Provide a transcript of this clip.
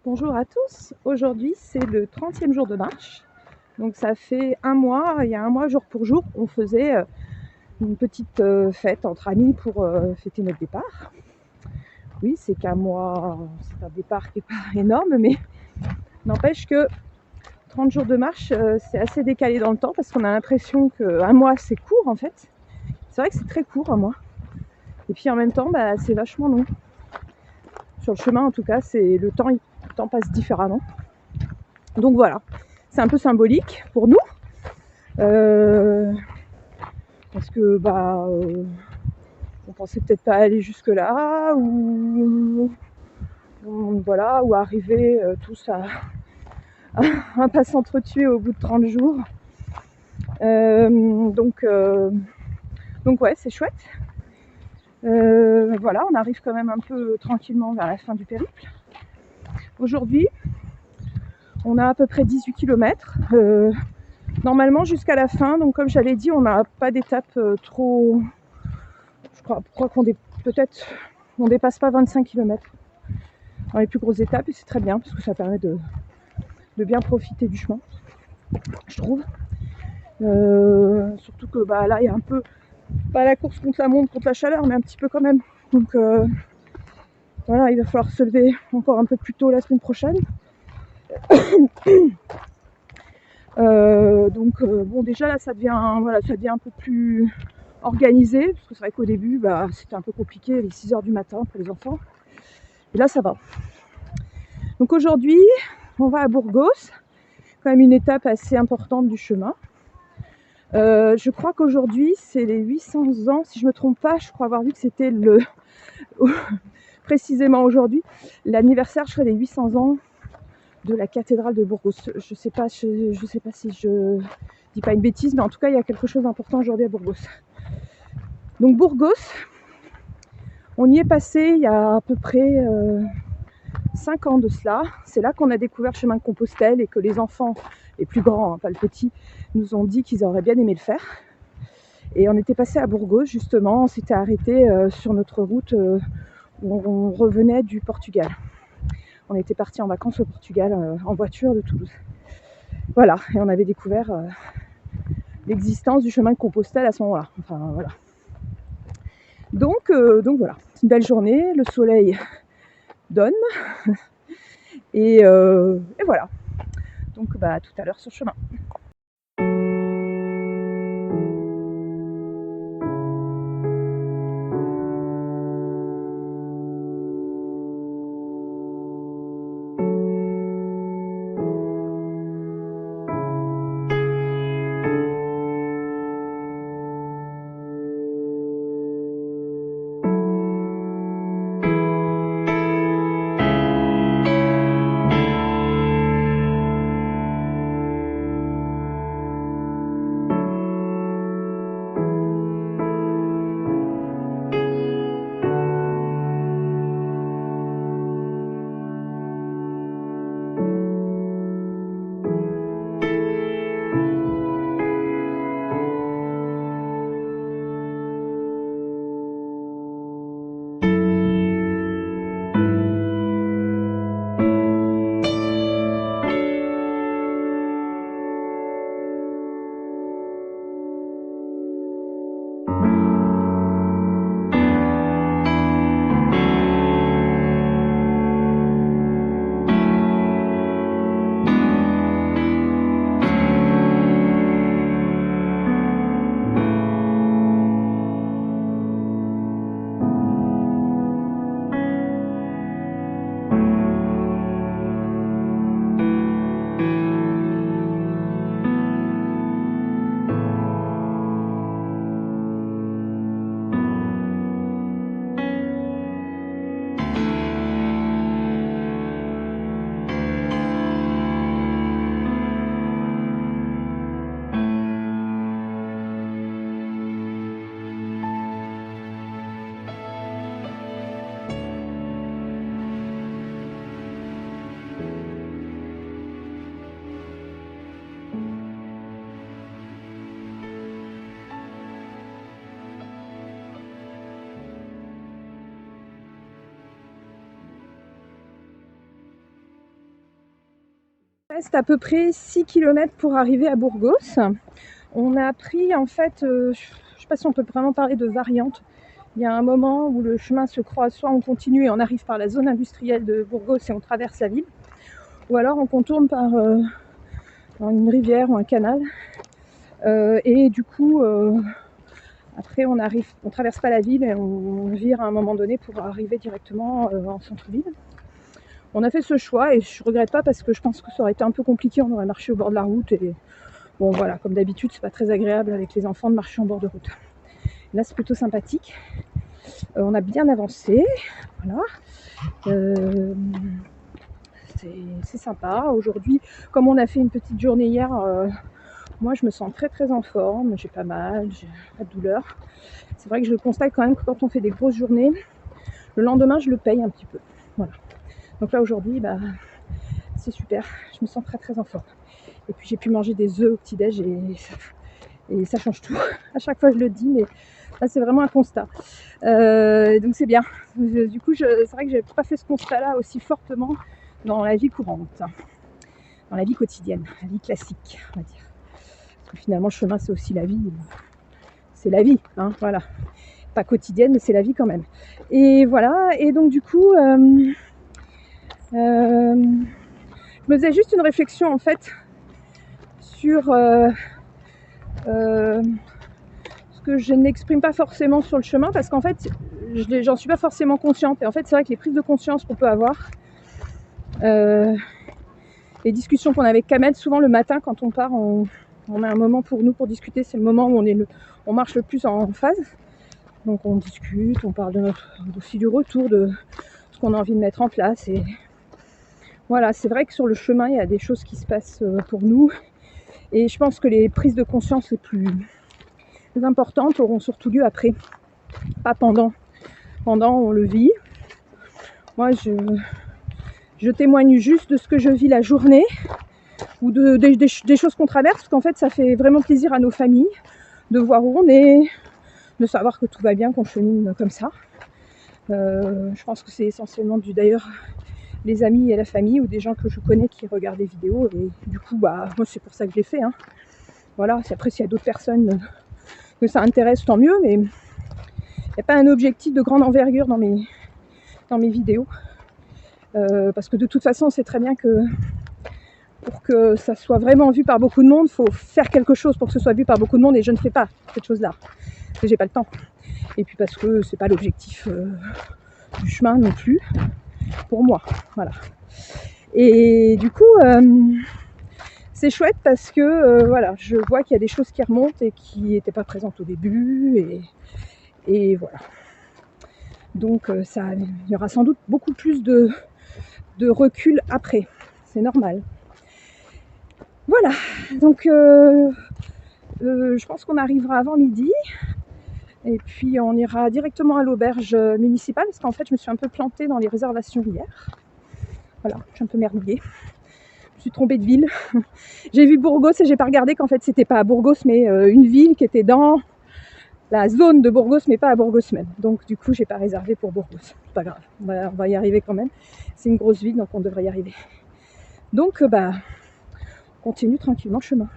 Bonjour à tous, aujourd'hui c'est le 30e jour de marche, donc ça fait un mois, il y a un mois jour pour jour, on faisait une petite fête entre amis pour fêter notre départ. Oui, c'est qu'un mois, c'est un départ qui n'est pas énorme, mais n'empêche que 30 jours de marche c'est assez décalé dans le temps parce qu'on a l'impression qu'un mois c'est court en fait. C'est vrai que c'est très court un mois, et puis en même temps c'est vachement long. Sur le chemin en tout cas, le temps passe différemment. Donc voilà, c'est un peu symbolique pour nous. Parce que on pensait peut-être pas aller jusque là ou arriver tous à pas s'entretuer au bout de 30 jours. Donc ouais, c'est chouette. On arrive quand même un peu tranquillement vers la fin du périple. Aujourd'hui, on a à peu près 18 km. Normalement jusqu'à la fin, donc comme j'avais dit, on n'a pas d'étape trop. Je crois qu'on dépasse pas 25 km dans les plus grosses étapes, et c'est très bien parce que ça permet de bien profiter du chemin, je trouve. Surtout que là il y a un peu, pas la course contre la montre, contre la chaleur, mais un petit peu quand même. Donc voilà, il va falloir se lever encore un peu plus tôt la semaine prochaine. Déjà là ça devient un peu plus organisé, parce que c'est vrai qu'au début c'était un peu compliqué, les 6h du matin pour les enfants, et là ça va. Donc aujourd'hui on va à Burgos, quand même une étape assez importante du chemin. Je crois qu'aujourd'hui c'est les 800 ans, si je me trompe pas, je crois avoir vu que c'était précisément aujourd'hui l'anniversaire, je crois, des 800 ans de la cathédrale de Burgos. Je sais pas si je dis pas une bêtise, mais en tout cas il y a quelque chose d'important aujourd'hui à Burgos. Donc Burgos, on y est passé il y a à peu près 5 ans de cela. C'est là qu'on a découvert le chemin de Compostelle et que les enfants, les plus grands, pas le petit, nous ont dit qu'ils auraient bien aimé le faire. Et on était passé à Burgos justement, on s'était arrêté sur notre route où on revenait du Portugal. On était parti en vacances au Portugal en voiture de Toulouse. Voilà, et on avait découvert l'existence du chemin de Compostelle à ce moment-là. Enfin voilà. Donc voilà, c'est une belle journée, le soleil donne et voilà. Donc à tout à l'heure sur le chemin. reste à peu près 6 km pour arriver à Burgos. On a pris en fait, je ne sais pas si on peut vraiment parler de variante. Il y a un moment où le chemin se croise, soit on continue et on arrive par la zone industrielle de Burgos et on traverse la ville, ou alors on contourne par une rivière ou un canal. Et du coup, après on traverse pas la ville et on vire à un moment donné pour arriver directement en centre-ville. On a fait ce choix et je regrette pas parce que je pense que ça aurait été un peu compliqué, on aurait marché au bord de la route et bon voilà, comme d'habitude c'est pas très agréable avec les enfants de marcher en bord de route. Là c'est plutôt sympathique, on a bien avancé, voilà. C'est sympa. Aujourd'hui, comme on a fait une petite journée hier, moi je me sens très très en forme, j'ai pas mal, j'ai pas de douleur. C'est vrai que je constate quand même que quand on fait des grosses journées, le lendemain je le paye un petit peu. Voilà. Donc là aujourd'hui, c'est super, je me sens très très en forme. Et puis j'ai pu manger des œufs au petit-déj et ça change tout. À chaque fois je le dis, mais là c'est vraiment un constat. Donc c'est bien. Du coup, c'est vrai que j'ai pas fait ce constat-là aussi fortement dans la vie courante, dans la vie quotidienne, la vie classique, on va dire. Parce que finalement, le chemin, c'est aussi la vie. C'est la vie, hein, voilà. Pas quotidienne, mais c'est la vie quand même. Et voilà, et donc du coup, je me faisais juste une réflexion en fait sur ce que je n'exprime pas forcément sur le chemin, parce qu'en fait, j'en suis pas forcément consciente. Et en fait, c'est vrai que les prises de conscience qu'on peut avoir, les discussions qu'on a avec Kamel, souvent le matin quand on part, on a un moment pour nous pour discuter, c'est le moment où on marche le plus en phase. Donc on discute, on parle aussi du retour, de ce qu'on a envie de mettre en place. Et voilà, c'est vrai que sur le chemin, il y a des choses qui se passent pour nous. Et je pense que les prises de conscience les plus importantes auront surtout lieu après, pas pendant. Pendant, on le vit. Moi, je témoigne juste de ce que je vis la journée ou des choses qu'on traverse, parce qu'en fait ça fait vraiment plaisir à nos familles de voir où on est, de savoir que tout va bien, qu'on chemine comme ça. Je pense que c'est essentiellement d'ailleurs les amis et la famille ou des gens que je connais qui regardent des vidéos, et du coup moi c'est pour ça que je l'ai fait, hein. Voilà, après s'il y a d'autres personnes que ça intéresse, tant mieux, mais il n'y a pas un objectif de grande envergure dans mes vidéos. Parce que de toute façon, on sait très bien que pour que ça soit vraiment vu par beaucoup de monde, il faut faire quelque chose pour que ce soit vu par beaucoup de monde, et je ne fais pas cette chose-là, parce que j'ai pas le temps. Et puis parce que c'est pas l'objectif du chemin non plus, pour moi. Voilà. Et du coup, c'est chouette parce que voilà, je vois qu'il y a des choses qui remontent et qui n'étaient pas présentes au début, et voilà. Donc il y aura sans doute beaucoup plus de recul après, c'est normal. Voilà, donc je pense qu'on arrivera avant midi et puis on ira directement à l'auberge municipale, parce qu'en fait je me suis un peu plantée dans les réservations hier. Voilà, je suis un peu merdouillée, je me suis trompée de ville. J'ai vu Burgos et j'ai pas regardé qu'en fait c'était pas à Burgos, mais une ville qui était dans la zone de Burgos, mais pas à Burgos même. Donc du coup j'ai pas réservé pour Burgos, c'est pas grave, on va y arriver quand même. C'est une grosse ville, donc on devrait y arriver. Donc continue tranquillement le chemin.